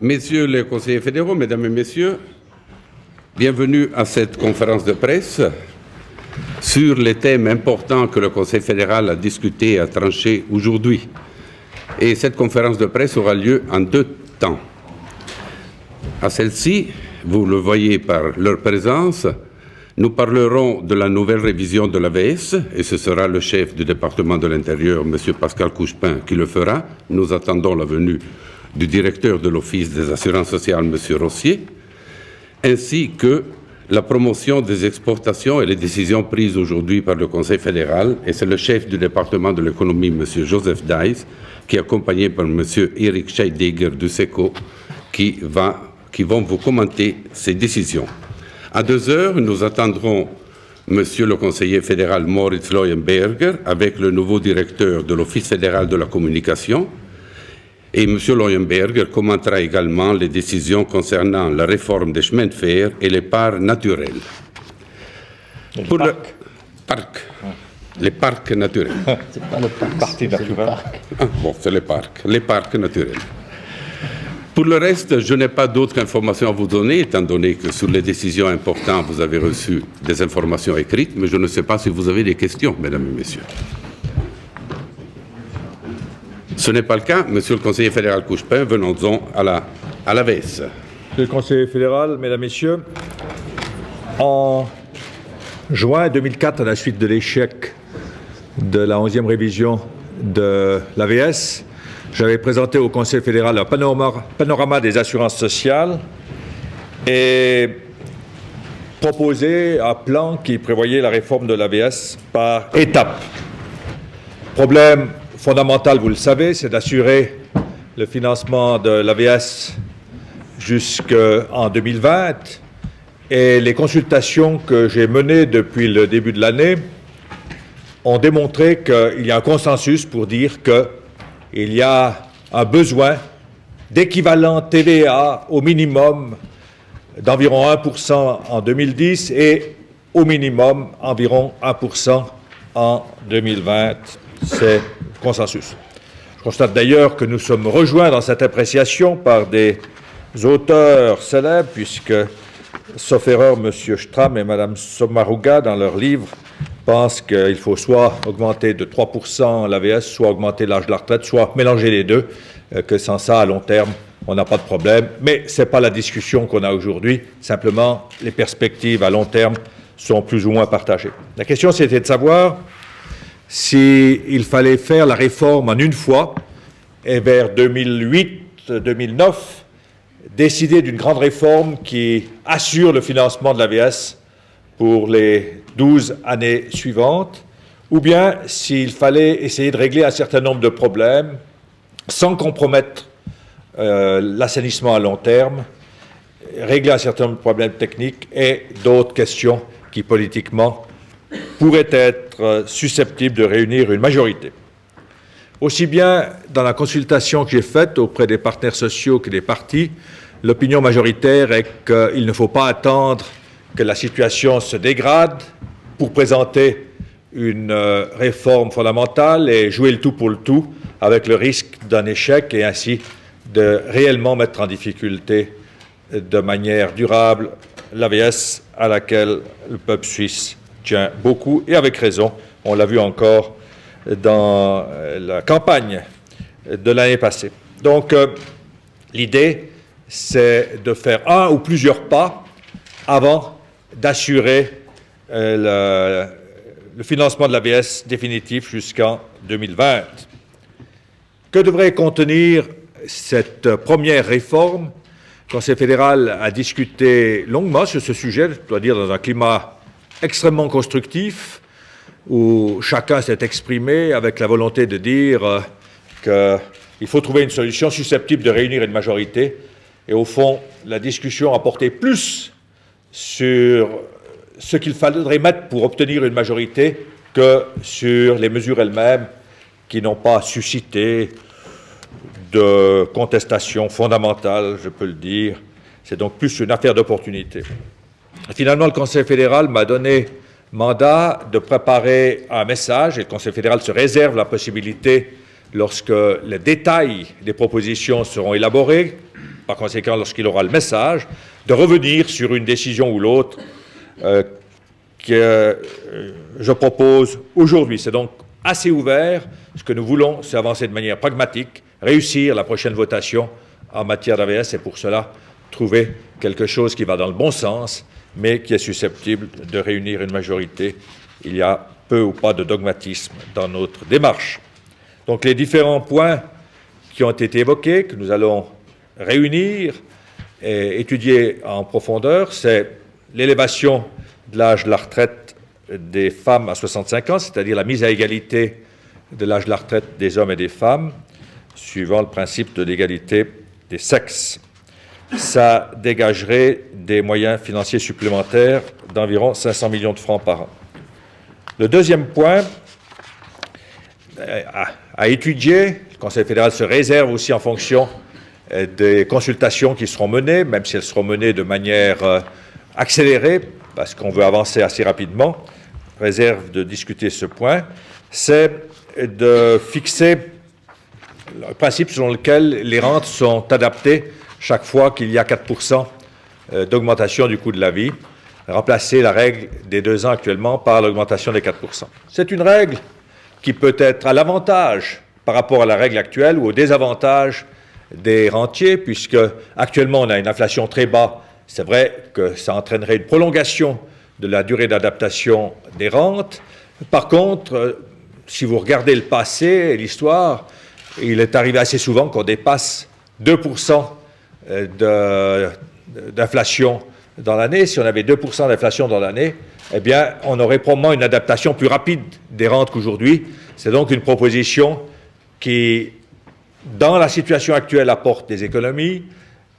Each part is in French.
Messieurs les conseillers fédéraux, mesdames et messieurs, bienvenue à cette conférence de presse sur les thèmes importants que le Conseil fédéral a discuté et a tranché aujourd'hui. Et cette conférence de presse aura lieu en 2 temps. À celle-ci, vous le voyez par leur présence, nous parlerons de la nouvelle révision de l'AVS, et ce sera le chef du département de l'Intérieur, M. Pascal Couchepin, qui le fera. Nous attendons la venue du directeur de l'Office des assurances sociales, M. Rossier, ainsi que la promotion des exportations et les décisions prises aujourd'hui par le Conseil fédéral. Et c'est le chef du département de l'économie, M. Joseph Dice, qui est accompagné par M. Eric Scheidegger du SECO, qui vont vous commenter ces décisions. À 2 heures, nous attendrons Monsieur le conseiller fédéral Moritz Leuenberger avec le nouveau directeur de l'Office fédéral de la communication. Et M. Leuenberger commentera également les décisions concernant la réforme des chemins de fer et les parcs naturels. Pour le parc. Les parcs naturels. C'est pas le parc. Partie naturelle. Bon, c'est les parcs naturels. Pour le reste, je n'ai pas d'autres informations à vous donner, étant donné que sur les décisions importantes, vous avez reçu des informations écrites, mais je ne sais pas si vous avez des questions, mesdames et messieurs. Ce n'est pas le cas. Monsieur le conseiller fédéral Couchepin, venons-en à l'AVS. Monsieur le conseiller fédéral, mesdames, messieurs, en juin 2004, à la suite de l'échec de la 11e révision de l'AVS, j'avais présenté au Conseil fédéral un panorama des assurances sociales et proposé un plan qui prévoyait la réforme de l'AVS par étapes. Problème fondamental, vous le savez, c'est d'assurer le financement de l'AVS jusqu'en 2020. Et les consultations que j'ai menées depuis le début de l'année ont démontré qu'il y a un consensus pour dire qu'il y a un besoin d'équivalent TVA au minimum d'environ 1% en 2010 et au minimum environ 1% en 2020. C'est le consensus. Je constate d'ailleurs que nous sommes rejoints dans cette appréciation par des auteurs célèbres, puisque, sauf erreur, M. Stram et Mme Sommaruga, dans leur livre, pensent qu'il faut soit augmenter de 3% l'AVS, soit augmenter l'âge de la retraite, soit mélanger les deux, que sans ça, à long terme, on n'a pas de problème. Mais ce n'est pas la discussion qu'on a aujourd'hui. Simplement, les perspectives à long terme sont plus ou moins partagées. La question, c'était de savoir s'il fallait faire la réforme en une fois et vers 2008-2009, décider d'une grande réforme qui assure le financement de l'AVS pour les 12 années suivantes, ou bien s'il fallait essayer de régler un certain nombre de problèmes sans compromettre l'assainissement à long terme, régler un certain nombre de problèmes techniques et d'autres questions qui, politiquement, pourraient être susceptibles de réunir une majorité. Aussi bien dans la consultation que j'ai faite auprès des partenaires sociaux que des partis, l'opinion majoritaire est qu'il ne faut pas attendre que la situation se dégrade pour présenter une réforme fondamentale et jouer le tout pour le tout, avec le risque d'un échec et ainsi de réellement mettre en difficulté de manière durable l'AVS à laquelle le peuple suisse tient beaucoup et avec raison. On l'a vu encore dans la campagne de l'année passée. Donc, l'idée, c'est de faire un ou plusieurs pas avant d'assurer le financement de l'AVS définitif jusqu'en 2020. Que devrait contenir cette première réforme? Le Conseil fédéral a discuté longuement sur ce sujet, je dois dire dans un climat extrêmement constructif, où chacun s'est exprimé avec la volonté de dire qu'il faut trouver une solution susceptible de réunir une majorité. Et au fond, la discussion a porté plus sur ce qu'il faudrait mettre pour obtenir une majorité que sur les mesures elles-mêmes qui n'ont pas suscité de contestation fondamentale, je peux le dire. C'est donc plus une affaire d'opportunité. Finalement, le Conseil fédéral m'a donné mandat de préparer un message et le Conseil fédéral se réserve la possibilité, lorsque les détails des propositions seront élaborés, par conséquent, lorsqu'il aura le message, de revenir sur une décision ou l'autre que je propose aujourd'hui. C'est donc assez ouvert. Ce que nous voulons, c'est avancer de manière pragmatique, réussir la prochaine votation en matière d'AVS et pour cela, trouver quelque chose qui va dans le bon sens, mais qui est susceptible de réunir une majorité. Il y a peu ou pas de dogmatisme dans notre démarche. Donc les différents points qui ont été évoqués, que nous allons réunir et étudier en profondeur, c'est l'élévation de l'âge de la retraite des femmes à 65 ans, c'est-à-dire la mise à égalité de l'âge de la retraite des hommes et des femmes, suivant le principe de l'égalité des sexes. Ça dégagerait des moyens financiers supplémentaires d'environ 500 millions de francs par an. Le deuxième point à étudier, le Conseil fédéral se réserve aussi en fonction des consultations qui seront menées, même si elles seront menées de manière accélérée, parce qu'on veut avancer assez rapidement, réserve de discuter ce point, c'est de fixer le principe selon lequel les rentes sont adaptées chaque fois qu'il y a 4% d'augmentation du coût de la vie, remplacer la règle des 2 ans actuellement par l'augmentation des 4%. C'est une règle qui peut être à l'avantage par rapport à la règle actuelle ou au désavantage des rentiers, puisque actuellement on a une inflation très basse. C'est vrai que ça entraînerait une prolongation de la durée d'adaptation des rentes. Par contre, si vous regardez le passé et l'histoire, il est arrivé assez souvent qu'on dépasse 2% d'inflation dans l'année. Si on avait 2% d'inflation dans l'année, eh bien, on aurait probablement une adaptation plus rapide des rentes qu'aujourd'hui. C'est donc une proposition qui, dans la situation actuelle, apporte des économies,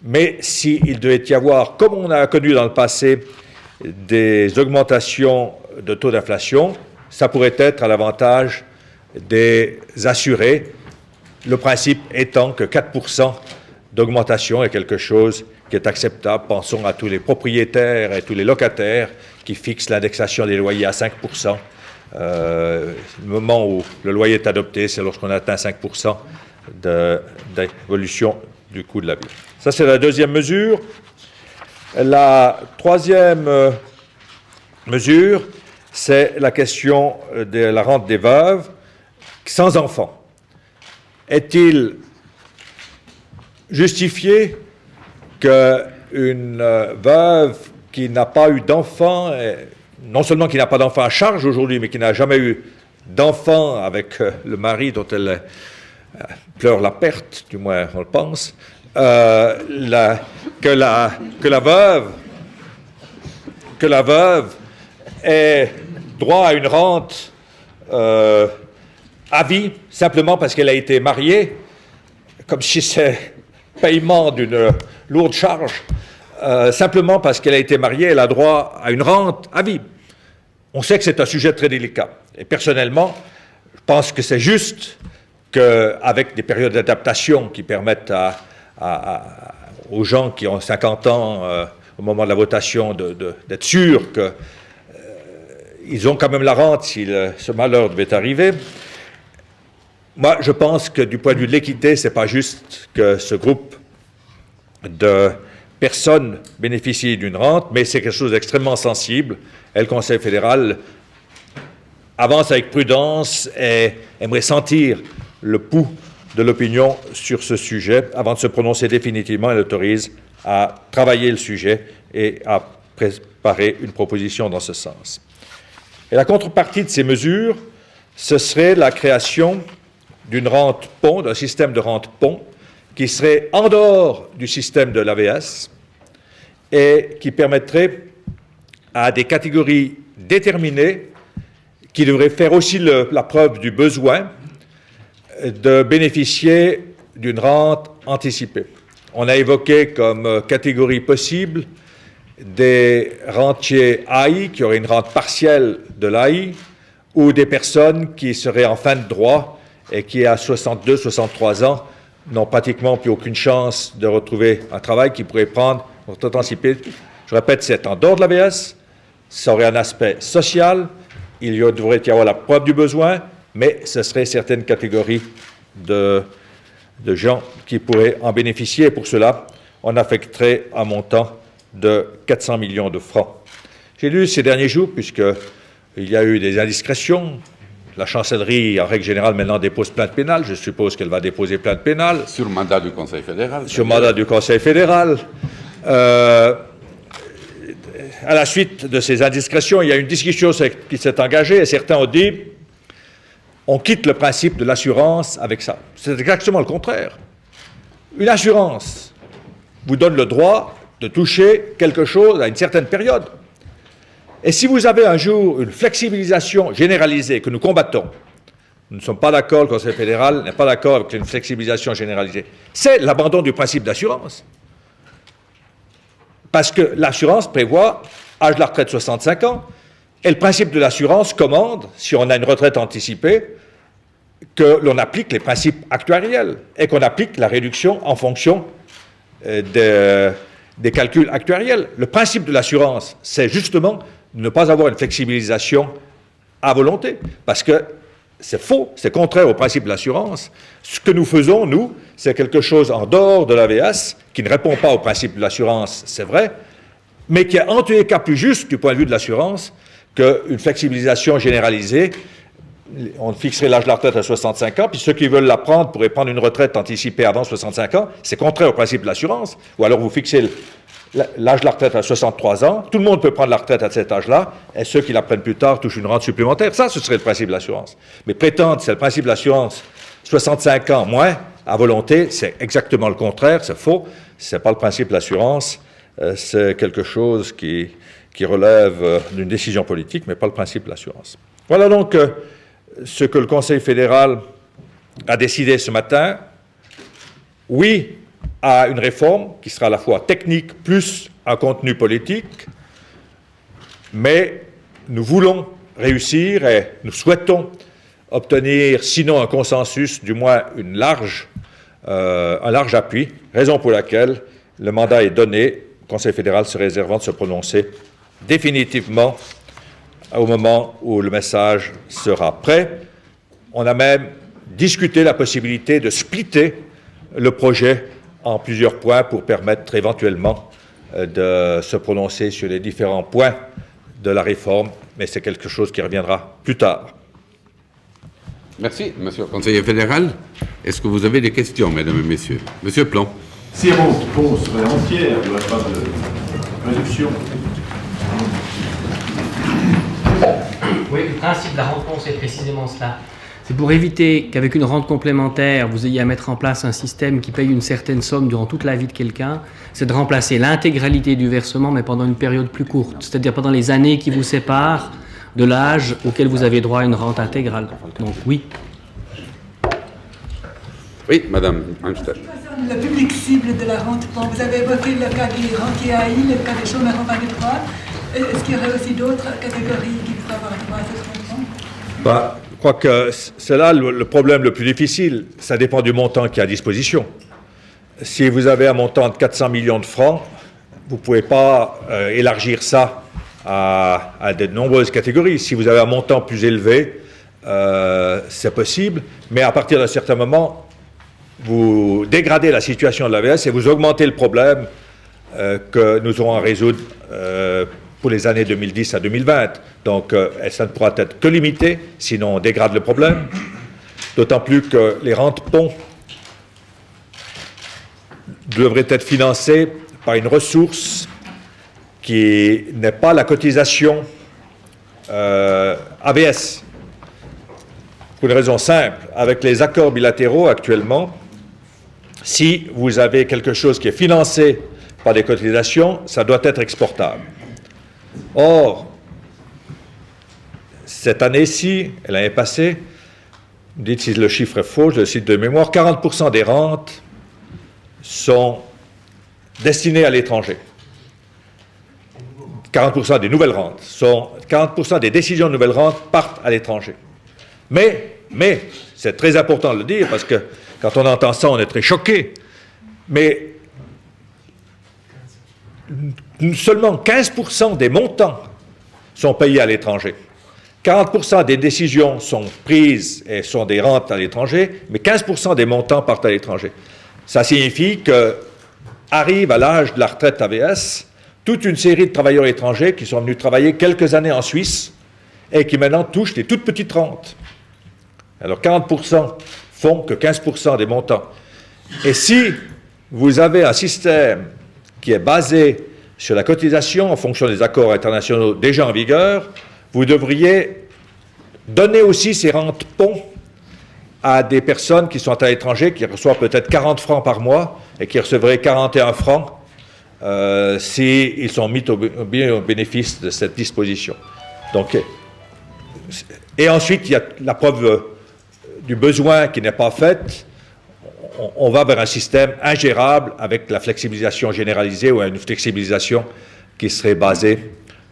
mais s'il devait y avoir, comme on a connu dans le passé, des augmentations de taux d'inflation, ça pourrait être à l'avantage des assurés, le principe étant que 4% d'augmentation est quelque chose qui est acceptable. Pensons à tous les propriétaires et tous les locataires qui fixent l'indexation des loyers à 5%. Le moment où le loyer est adopté, c'est lorsqu'on atteint 5% d'évolution du coût de la vie. Ça, c'est la deuxième mesure. La troisième mesure, c'est la question de la rente des veuves sans enfants. Est-il justifié qu'une veuve qui n'a pas eu d'enfant, non seulement qui n'a pas d'enfant à charge aujourd'hui, mais qui n'a jamais eu d'enfant avec le mari dont elle pleure la perte, du moins on le pense, que la veuve ait droit à une rente à vie, simplement parce qu'elle a été mariée, comme si c'est paiement d'une lourde charge, simplement parce qu'elle a été mariée, elle a droit à une rente à vie. On sait que c'est un sujet très délicat. Et personnellement, je pense que c'est juste qu'avec des périodes d'adaptation qui permettent aux gens qui ont 50 ans au moment de la votation d'être sûrs qu'ils ont quand même la rente si ce malheur devait arriver. Moi, je pense que du point de vue de l'équité, ce n'est pas juste que ce groupe de personnes bénéficient d'une rente, mais c'est quelque chose d'extrêmement sensible. Et le Conseil fédéral avance avec prudence et aimerait sentir le pouls de l'opinion sur ce sujet avant de se prononcer définitivement et l'autorise à travailler le sujet et à préparer une proposition dans ce sens. Et la contrepartie de ces mesures, ce serait la création d'une rente pont, d'un système de rente pont, qui serait en dehors du système de l'AVS et qui permettrait à des catégories déterminées, qui devraient faire aussi la preuve du besoin, de bénéficier d'une rente anticipée. On a évoqué comme catégorie possible des rentiers AI qui auraient une rente partielle de l'AI ou des personnes qui seraient en fin de droit et qui, à 62, 63 ans, n'ont pratiquement plus aucune chance de retrouver un travail qui pourrait prendre notre anticipé. Je répète, c'est en dehors de l'AVS, ça aurait un aspect social, il devrait y avoir la preuve du besoin, mais ce seraient certaines catégories de gens qui pourraient en bénéficier. Et pour cela, on affecterait un montant de 400 millions de francs. J'ai lu ces derniers jours, puisqu'il y a eu des indiscrétions, la chancellerie, en règle générale, maintenant dépose plainte pénale. Je suppose qu'elle va déposer plainte pénale. Sur mandat du Conseil fédéral. Sur mandat du Conseil fédéral. À la suite de ces indiscrétions, il y a une discussion qui s'est engagée et certains ont dit on quitte le principe de l'assurance avec ça. C'est exactement le contraire. Une assurance vous donne le droit de toucher quelque chose à une certaine période. Et si vous avez un jour une flexibilisation généralisée que nous combattons, nous ne sommes pas d'accord, le Conseil fédéral n'est pas d'accord avec une flexibilisation généralisée, c'est l'abandon du principe d'assurance. Parce que l'assurance prévoit âge de la retraite 65 ans, et le principe de l'assurance commande, si on a une retraite anticipée, que l'on applique les principes actuariels et qu'on applique la réduction en fonction des calculs actuariels. Le principe de l'assurance, c'est justement de ne pas avoir une flexibilisation à volonté, parce que c'est faux, c'est contraire au principe de l'assurance. Ce que nous faisons, nous, c'est quelque chose en dehors de l'AVS, qui ne répond pas au principe de l'assurance, c'est vrai, mais qui est en tous les cas plus juste du point de vue de l'assurance qu'une flexibilisation généralisée. On fixerait l'âge de la retraite à 65 ans, puis ceux qui veulent la prendre pourraient prendre une retraite anticipée avant 65 ans. C'est contraire au principe de l'assurance. Ou alors vous fixez l'âge de la retraite à 63 ans, tout le monde peut prendre la retraite à cet âge-là, et ceux qui la prennent plus tard touchent une rente supplémentaire. Ça, ce serait le principe de l'assurance. Mais prétendre que c'est le principe de l'assurance, 65 ans moins, à volonté, c'est exactement le contraire, c'est faux. Ce n'est pas le principe de l'assurance, c'est quelque chose qui relève d'une décision politique, mais pas le principe de l'assurance. Voilà donc ce que le Conseil fédéral a décidé ce matin. Oui à une réforme qui sera à la fois technique plus un contenu politique, mais nous voulons réussir et nous souhaitons obtenir, sinon un consensus, du moins un large appui, raison pour laquelle le mandat est donné, le Conseil fédéral se réservant de se prononcer définitivement au moment où le message sera prêt. On a même discuté la possibilité de splitter le projet en plusieurs points pour permettre éventuellement de se prononcer sur les différents points de la réforme, mais c'est quelque chose qui reviendra plus tard. Merci, Monsieur le Conseiller fédéral. Est-ce que vous avez des questions, Mesdames et Messieurs? Monsieur Plon. Si la réponse serait entière, il n'y aurait pas de réduction. Oui, le principe de la rente-ponce est précisément cela. C'est pour éviter qu'avec une rente complémentaire, vous ayez à mettre en place un système qui paye une certaine somme durant toute la vie de quelqu'un. C'est de remplacer l'intégralité du versement, mais pendant une période plus courte, c'est-à-dire pendant les années qui vous séparent de l'âge auquel vous avez droit à une rente intégrale. Donc oui. Oui, Madame Amstead. Le public cible de la rente-ponce, vous avez évoqué le cas des rentiers AI, le cas des chômeurs en bas de droit. Est-ce qu'il y aurait aussi d'autres catégories qui pourraient avoir droit à cette rente-ponce? Je crois que c'est là le problème le plus difficile. Ça dépend du montant qui est à disposition. Si vous avez un montant de 400 millions de francs, vous ne pouvez pas élargir ça à de nombreuses catégories. Si vous avez un montant plus élevé, c'est possible, mais à partir d'un certain moment, vous dégradez la situation de l'AVS et vous augmentez le problème que nous aurons à résoudre pour les années 2010 à 2020. Donc, ça ne pourra être que limité, sinon on dégrade le problème. D'autant plus que les rentes-ponts devraient être financées par une ressource qui n'est pas la cotisation AVS. Pour une raison simple, avec les accords bilatéraux actuellement, si vous avez quelque chose qui est financé par des cotisations, ça doit être exportable. Or, cette année-ci, et l'année passée, vous dites si le chiffre est faux, je le cite de mémoire, 40% des rentes sont destinées à l'étranger. 40% des nouvelles rentes, 40% des décisions de nouvelles rentes partent à l'étranger. Mais, c'est très important de le dire, parce que quand on entend ça, on est très choqué. Mais seulement 15% des montants sont payés à l'étranger. 40% des décisions sont prises et sont des rentes à l'étranger, mais 15% des montants partent à l'étranger. Ça signifie que, arrive à l'âge de la retraite AVS toute une série de travailleurs étrangers qui sont venus travailler quelques années en Suisse et qui maintenant touchent des toutes petites rentes. Alors 40% font que 15% des montants. Et si vous avez un système qui est basé sur la cotisation en fonction des accords internationaux déjà en vigueur, vous devriez donner aussi ces rentes ponts à des personnes qui sont à l'étranger, qui reçoivent peut-être 40 francs par mois et qui recevraient 41 francs s'ils sont mis au bénéfice de cette disposition. Donc, et ensuite, il y a la preuve du besoin qui n'est pas faite. On va vers un système ingérable avec la flexibilisation généralisée ou une flexibilisation qui serait basée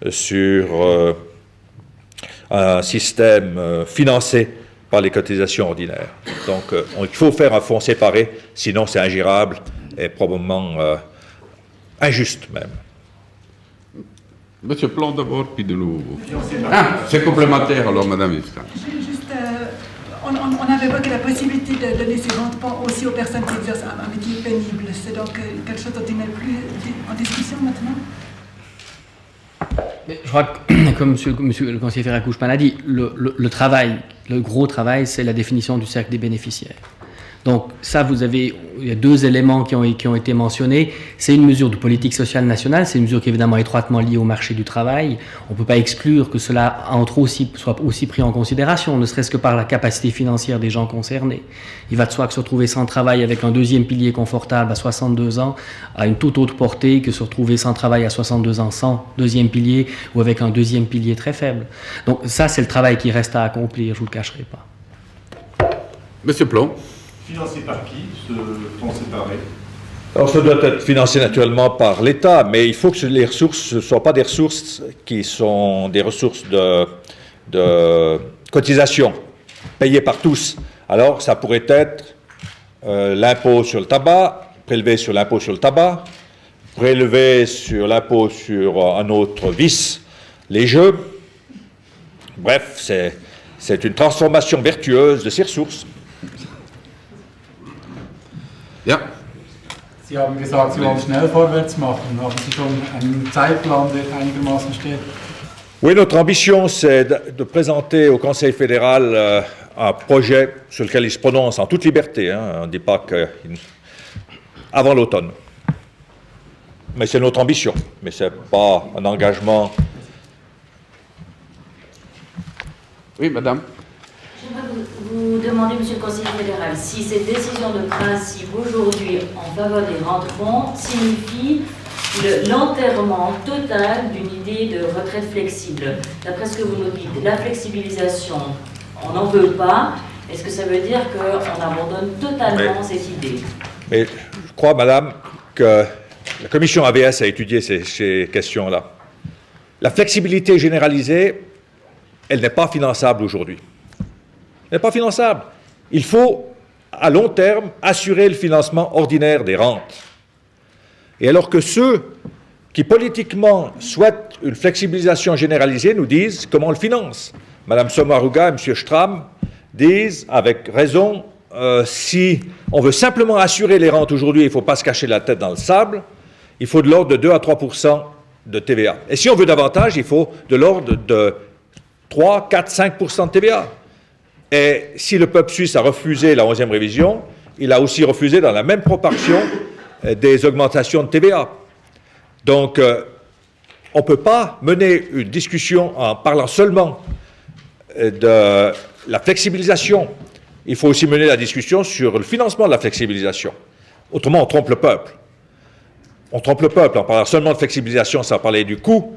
sur un système financé par les cotisations ordinaires. Donc, il faut faire un fonds séparé, sinon c'est ingérable et probablement injuste même. Monsieur Plon d'abord, puis de nouveau. Ah, c'est complémentaire alors, Madame Yvska. Juste, on avait évoqué la possibilité de donner ces rentes aussi aux personnes qui exercent un métier pénible. C'est donc quelque chose dont il n'est plus en discussion maintenant? Je crois que, comme monsieur le conseiller Ferracouche l'a dit, le travail, le gros travail, c'est la définition du cercle des bénéficiaires. Donc ça, il y a deux éléments qui ont été mentionnés. C'est une mesure de politique sociale nationale, c'est une mesure qui est évidemment étroitement liée au marché du travail. On ne peut pas exclure que cela soit aussi pris en considération, ne serait-ce que par la capacité financière des gens concernés. Il va de soi que se retrouver sans travail avec un deuxième pilier confortable à 62 ans a une toute autre portée que se retrouver sans travail à 62 ans sans deuxième pilier ou avec un deuxième pilier très faible. Donc ça, c'est le travail qui reste à accomplir, je ne vous le cacherai pas. Monsieur Plon. Financé par qui, ce fonds séparé? Alors, ça doit être financé naturellement par l'État, mais il faut que les ressources ne soient pas des ressources qui sont des ressources de cotisation payées par tous. Alors, ça pourrait être l'impôt sur le tabac, prélevé sur l'impôt sur le tabac, prélevé sur l'impôt sur un autre vice, les jeux. Bref, c'est une transformation vertueuse de ces ressources. Ja. Sie haben gesagt, Sie wollen schnell vorwärts machen. Haben Sie schon einen Zeitplan, der einigermaßen steht? Oui, notre ambition, c'est de présenter au Conseil fédéral un projet sur lequel il se prononce en toute liberté. On ne dit pas avant l'automne. Mais c'est notre ambition. Mais ce n'est pas un engagement. Oui, madame. J'aimerais vous demander, monsieur le conseiller fédéral, si cette décision de principe aujourd'hui en faveur des rentes fonds signifie l'enterrement total d'une idée de retraite flexible. D'après ce que vous nous dites, la flexibilisation, on n'en veut pas. Est-ce que ça veut dire qu'on abandonne totalement cette idée? Mais je crois, madame, que la commission AVS a étudié ces questions-là. La flexibilité généralisée, elle n'est pas finançable aujourd'hui. Elle n'est pas finançable. Il faut, à long terme, assurer le financement ordinaire des rentes. Et alors que ceux qui, politiquement, souhaitent une flexibilisation généralisée nous disent comment on le finance. Mme Sommaruga et M. Stram disent, avec raison, si on veut simplement assurer les rentes aujourd'hui, il ne faut pas se cacher la tête dans le sable, il faut de l'ordre de 2 à 3% de TVA. Et si on veut davantage, il faut de l'ordre de 3, 4, 5% de TVA. Et si le peuple suisse a refusé la 11e révision, il a aussi refusé dans la même proportion des augmentations de TVA. Donc, on ne peut pas mener une discussion en parlant seulement de la flexibilisation. Il faut aussi mener la discussion sur le financement de la flexibilisation. Autrement, on trompe le peuple. On trompe le peuple en parlant seulement de flexibilisation, sans parler du coût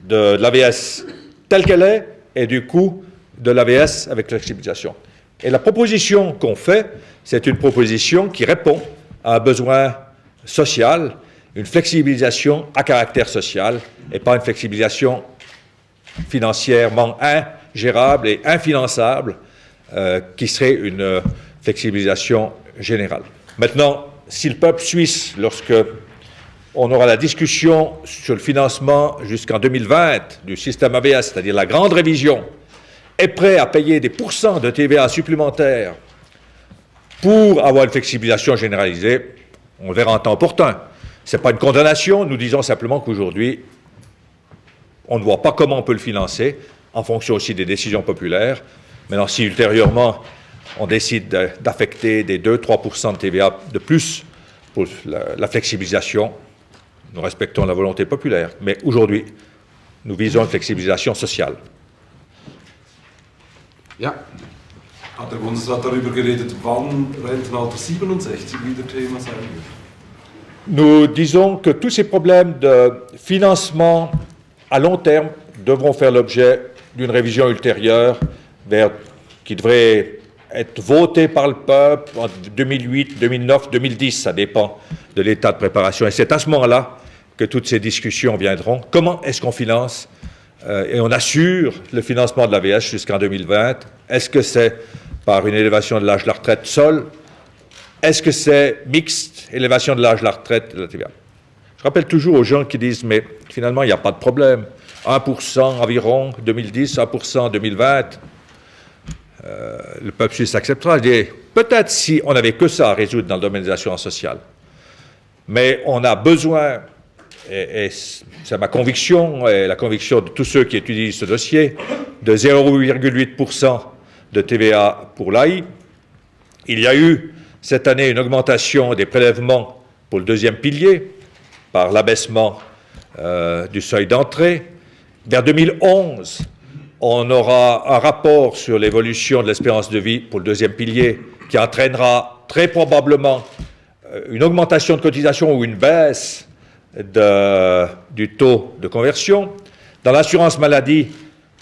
de l'AVS telle qu'elle est et du coût de l'AVS avec flexibilisation. Et la proposition qu'on fait, c'est une proposition qui répond à un besoin social, une flexibilisation à caractère social et pas une flexibilisation financièrement ingérable et infinançable qui serait une flexibilisation générale. Maintenant, si le peuple suisse, lorsque on aura la discussion sur le financement jusqu'en 2020 du système AVS, c'est-à-dire la grande révision, est prêt à payer des pourcents de TVA supplémentaires pour avoir une flexibilisation généralisée, On le verra en temps opportun. Ce n'est pas une condamnation, nous disons simplement qu'aujourd'hui, on ne voit pas comment on peut le financer, en fonction aussi des décisions populaires. Maintenant, si ultérieurement, on décide d'affecter des 2-3% de TVA de plus pour la flexibilisation, nous respectons la volonté populaire. Mais aujourd'hui, nous visons une flexibilisation sociale. Ja. Hat der Bundesrat darüber geredet, wann Rentenalter 67 wieder Thema sein wird? Nous disons que tous ces problèmes de financement à long terme devront faire l'objet d'une révision ultérieure qui devrait être votée par le peuple en 2008, 2009, 2010, ça dépend de l'état de préparation. Et c'est à ce moment-là que toutes ces discussions viendront. Comment est-ce qu'on finance et on assure le financement de l'AVS jusqu'en 2020? Est-ce que c'est par une élévation de l'âge de la retraite seule? Est-ce que c'est mixte, élévation de l'âge de la retraite et de la TVA? Je rappelle toujours aux gens qui disent, mais finalement, il n'y a pas de problème. 1% environ 2010, 1% 2020. Le peuple suisse acceptera. Je dis, peut-être si on n'avait que ça à résoudre dans le domaine des assurances sociales. Mais on a besoin, et c'est ma conviction, et la conviction de tous ceux qui étudient ce dossier, de 0,8% de TVA pour l'AI. Il y a eu cette année une augmentation des prélèvements pour le deuxième pilier par l'abaissement du seuil d'entrée. Vers 2011, on aura un rapport sur l'évolution de l'espérance de vie pour le deuxième pilier qui entraînera très probablement une augmentation de cotisation ou une baisse du taux de conversion. Dans l'assurance maladie,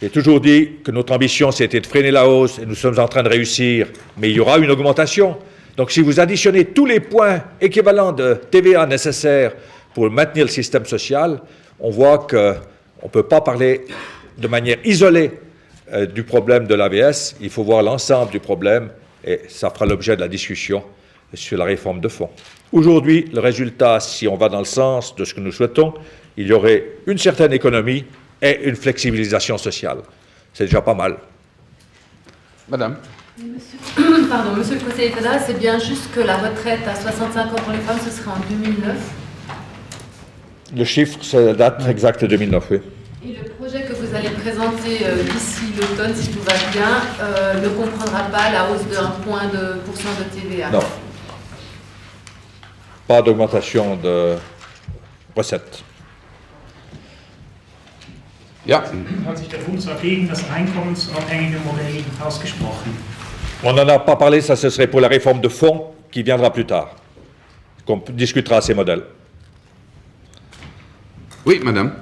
j'ai toujours dit que notre ambition, c'était de freiner la hausse et nous sommes en train de réussir, mais il y aura une augmentation. Donc, si vous additionnez tous les points équivalents de TVA nécessaires pour maintenir le système social, on voit qu'on ne peut pas parler de manière isolée du problème de l'AVS. Il faut voir l'ensemble du problème et ça fera l'objet de la discussion sur la réforme de fond. Aujourd'hui, le résultat, si on va dans le sens de ce que nous souhaitons, il y aurait une certaine économie et une flexibilisation sociale. C'est déjà pas mal. Madame. Monsieur le conseiller fédéral, c'est bien juste que la retraite à 65 ans pour les femmes, ce serait en 2009. Le chiffre, c'est la date exacte de 2009, oui. Et le projet que vous allez présenter d'ici l'automne, si tout va bien, ne comprendra pas la hausse de 1 point de TVA. Non. Pas d'augmentation de recettes. Ja. Hat sich der Bund gegen das einkommensabhängige Modell ausgesprochen? On n'en a pas parlé, ça ce serait pour la réforme de fond qui viendra plus tard, qu'on discutera ces modèles. Oui, madame.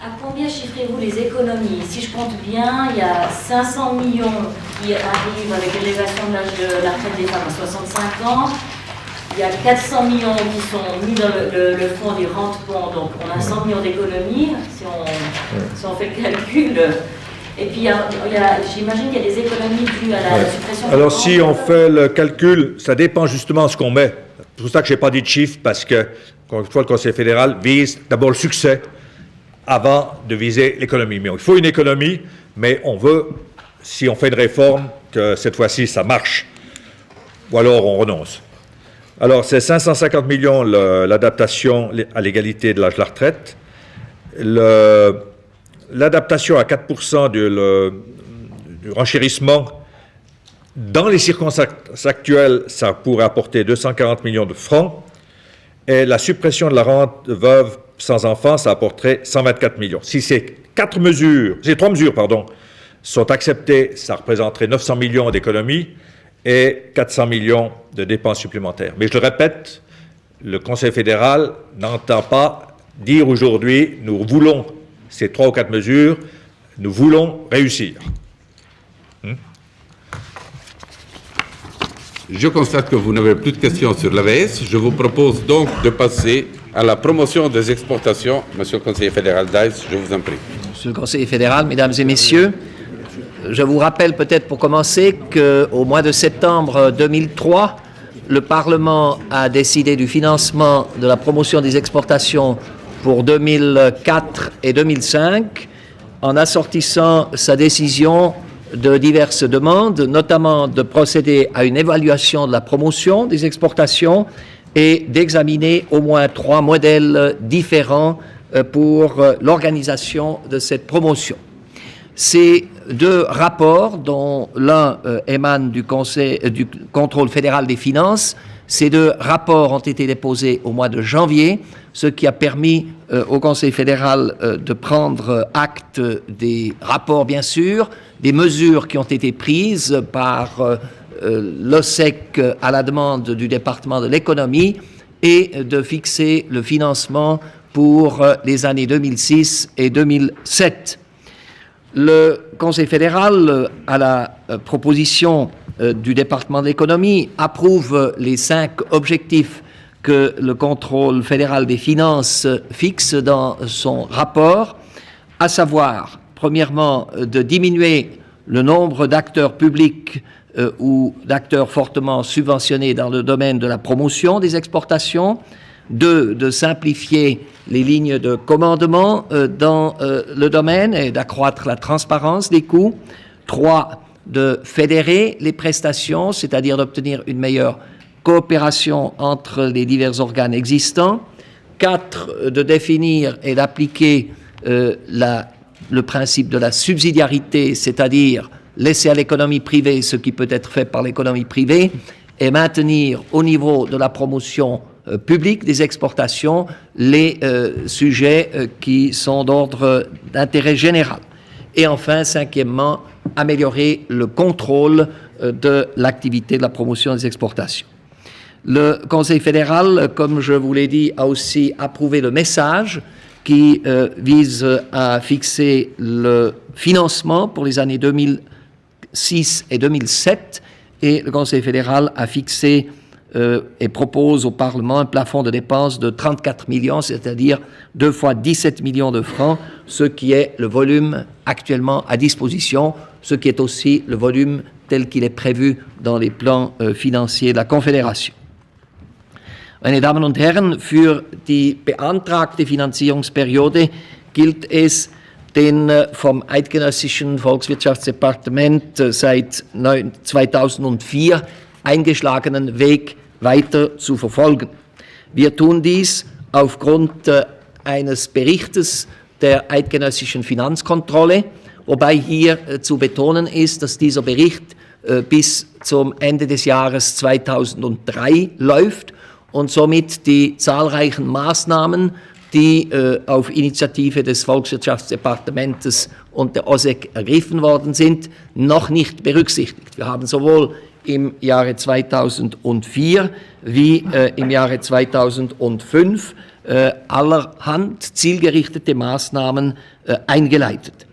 À combien chiffrez-vous les économies? Si je compte bien, il y a 500 millions qui arrivent avec l'élévation de l'âge de la retraite des femmes à 65 ans. Il y a 400 millions qui sont mis dans le fonds des rentes-ponts, donc on a 100 millions d'économies, si on fait le calcul. Et puis, j'imagine qu'il y a des économies dues à la suppression. Alors, si on fait le calcul, ça dépend justement de ce qu'on met. C'est pour ça que je n'ai pas dit de chiffre, parce que, encore une fois, le Conseil fédéral vise d'abord le succès avant de viser l'économie. Mais il faut une économie, mais on veut, si on fait une réforme, que cette fois-ci, ça marche. Ou alors, on renonce. Alors, c'est 550 millions l'adaptation à l'égalité de l'âge de la retraite. L'adaptation à 4% du renchérissement, dans les circonstances actuelles, ça pourrait apporter 240 millions de francs. Et la suppression de la rente veuve sans enfant, ça apporterait 124 millions. Si ces trois mesures, sont acceptées, ça représenterait 900 millions d'économies et 400 millions de dépenses supplémentaires. Mais je le répète, le Conseil fédéral n'entend pas dire aujourd'hui, nous voulons ces 3 ou 4 mesures, nous voulons réussir. Je constate que vous n'avez plus de questions sur l'AVS. Je vous propose donc de passer à la promotion des exportations. Monsieur le conseiller fédéral Dice, je vous en prie. Monsieur le conseiller fédéral, mesdames et messieurs, je vous rappelle peut-être pour commencer qu'au mois de septembre 2003, le Parlement a décidé du financement de la promotion des exportations pour 2004 et 2005, en assortissant sa décision de diverses demandes, notamment de procéder à une évaluation de la promotion des exportations, et d'examiner au moins 3 modèles différents pour l'organisation de cette promotion. Ces 2 rapports, dont l'un émane du contrôle fédéral des finances, ces 2 rapports ont été déposés au mois de janvier, ce qui a permis au Conseil fédéral de prendre acte des rapports, bien sûr, des mesures qui ont été prises par l'OSEC à la demande du département de l'économie et de fixer le financement pour les années 2006 et 2007. Le Conseil fédéral, à la proposition du département de l'économie, approuve les 5 objectifs que le contrôle fédéral des finances fixe dans son rapport, à savoir, premièrement, de diminuer le nombre d'acteurs publics ou d'acteurs fortement subventionnés dans le domaine de la promotion des exportations, 2, de simplifier les lignes de commandement dans le domaine et d'accroître la transparence des coûts, 3, de fédérer les prestations, c'est-à-dire d'obtenir une meilleure coopération entre les divers organes existants, 4, de définir et d'appliquer le principe de la subsidiarité, c'est-à-dire laisser à l'économie privée ce qui peut être fait par l'économie privée et maintenir au niveau de la promotion publique des exportations les sujets qui sont d'ordre d'intérêt général. Et enfin, 5e, améliorer le contrôle de l'activité de la promotion des exportations. Le Conseil fédéral, comme je vous l'ai dit, a aussi approuvé le message qui vise à fixer le financement pour les années 2006 et 2007, et le Conseil fédéral a fixé et propose au Parlement un plafond de dépenses de 34 millions, c'est-à-dire 2 fois 17 millions de francs, ce qui est le volume actuellement à disposition, ce qui est aussi le volume tel qu'il est prévu dans les plans financiers de la Confédération. Meine Damen und Herren, für die beantragte Finanzierungsperiode gilt es, den vom Eidgenössischen Volkswirtschaftsdepartement seit 2004 eingeschlagenen Weg weiter zu verfolgen. Wir tun dies aufgrund eines Berichtes der Eidgenössischen Finanzkontrolle, wobei hier zu betonen ist, dass dieser Bericht bis zum Ende des Jahres 2003 läuft und somit die zahlreichen Maßnahmen, die auf Initiative des Volkswirtschaftsdepartements und der OSEC ergriffen worden sind, noch nicht berücksichtigt. Wir haben sowohl im Jahre 2004 wie im Jahre 2005 allerhand zielgerichtete Maßnahmen eingeleitet.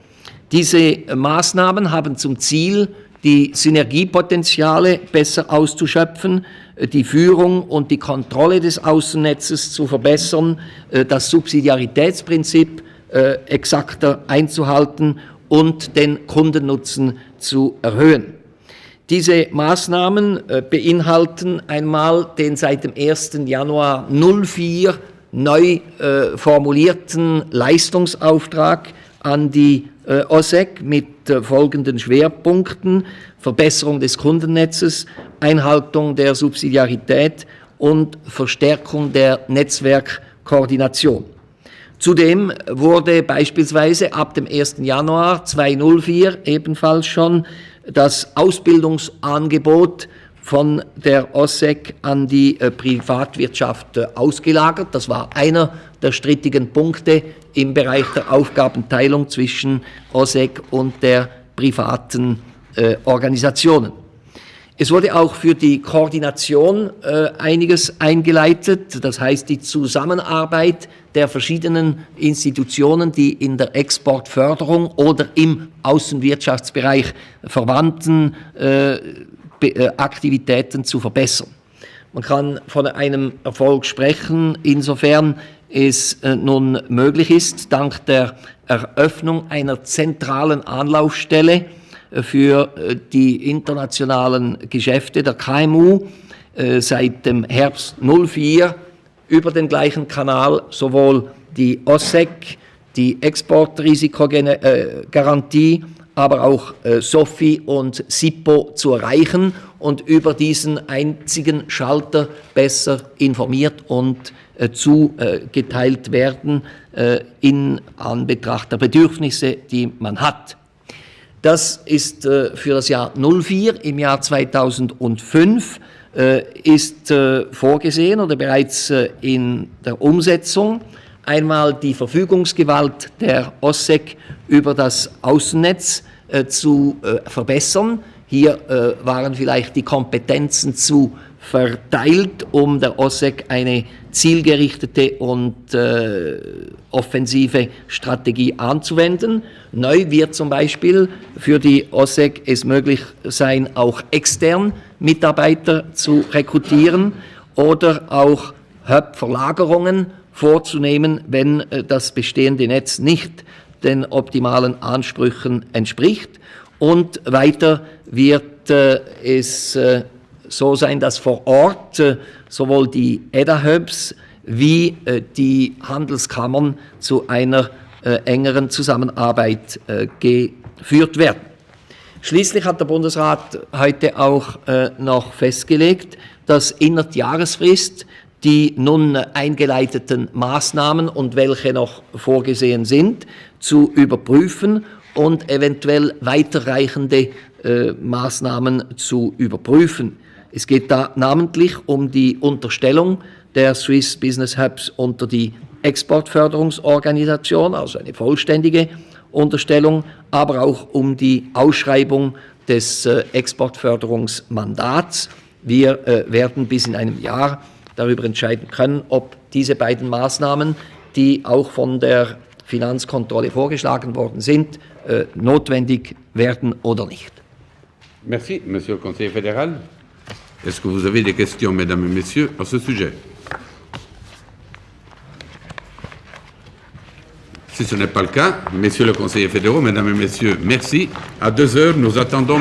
Diese Maßnahmen haben zum Ziel, die Synergiepotenziale besser auszuschöpfen, die Führung und die Kontrolle des Außennetzes zu verbessern, das Subsidiaritätsprinzip exakter einzuhalten und den Kundennutzen zu erhöhen. Diese Maßnahmen beinhalten einmal den seit dem 1. Januar 2004 neu formulierten Leistungsauftrag an die OSEC mit folgenden Schwerpunkten: Verbesserung des Kundennetzes, Einhaltung der Subsidiarität und Verstärkung der Netzwerkkoordination. Zudem wurde beispielsweise ab dem 1. Januar 2004 ebenfalls schon das Ausbildungsangebot von der OSEC an die Privatwirtschaft ausgelagert. Das war einer der strittigen Punkte im Bereich der Aufgabenteilung zwischen OSEC und der privaten Organisationen. Es wurde auch für die Koordination einiges eingeleitet, das heißt die Zusammenarbeit der verschiedenen Institutionen, die in der Exportförderung oder im Außenwirtschaftsbereich verwandten Aktivitäten zu verbessern. Man kann von einem Erfolg sprechen, insofern es nun möglich ist, dank der Eröffnung einer zentralen Anlaufstelle für die internationalen Geschäfte der KMU seit dem Herbst 2004 über den gleichen Kanal sowohl die OSEC, die Exportrisikogarantie, aber auch SOFI und SIPO zu erreichen und über diesen einzigen Schalter besser informiert und zugeteilt werden in Anbetracht der Bedürfnisse, die man hat. Das ist für das Jahr 04. Im Jahr 2005 ist vorgesehen oder bereits in der Umsetzung einmal die Verfügungsgewalt der OSSEC über das Außennetz zu verbessern. Hier waren vielleicht die Kompetenzen zu verteilt, um der OSSEC eine zielgerichtete und offensive Strategie anzuwenden. Neu wird zum Beispiel für die OSSEC es möglich sein, auch extern Mitarbeiter zu rekrutieren oder auch Hub-Verlagerungen vorzunehmen, wenn das bestehende Netz nicht den optimalen Ansprüchen entspricht. Und weiter wird es so sein, dass vor Ort sowohl die EDA-Hubs wie die Handelskammern zu einer engeren Zusammenarbeit geführt werden. Schließlich hat der Bundesrat heute auch noch festgelegt, dass innerhalb der Jahresfrist die nun eingeleiteten Maßnahmen und welche noch vorgesehen sind, zu überprüfen und eventuell weiterreichende Maßnahmen zu überprüfen. Es geht da namentlich um die Unterstellung der Swiss Business Hubs unter die Exportförderungsorganisation, also eine vollständige Unterstellung, aber auch um die Ausschreibung des Exportförderungsmandats. Wir werden bis in einem Jahr darüber entscheiden können, ob diese beiden Maßnahmen, die auch von der Finanzkontrolle vorgeschlagen worden sind, notwendig werden oder nicht. Merci, Monsieur le Conseiller fédéral. Est-ce que vous avez des questions, Mesdames et Messieurs, à ce sujet? Si ce n'est pas le cas, Messieurs les conseillers fédéraux, Mesdames et Messieurs, merci. À 2 heures, nous attendons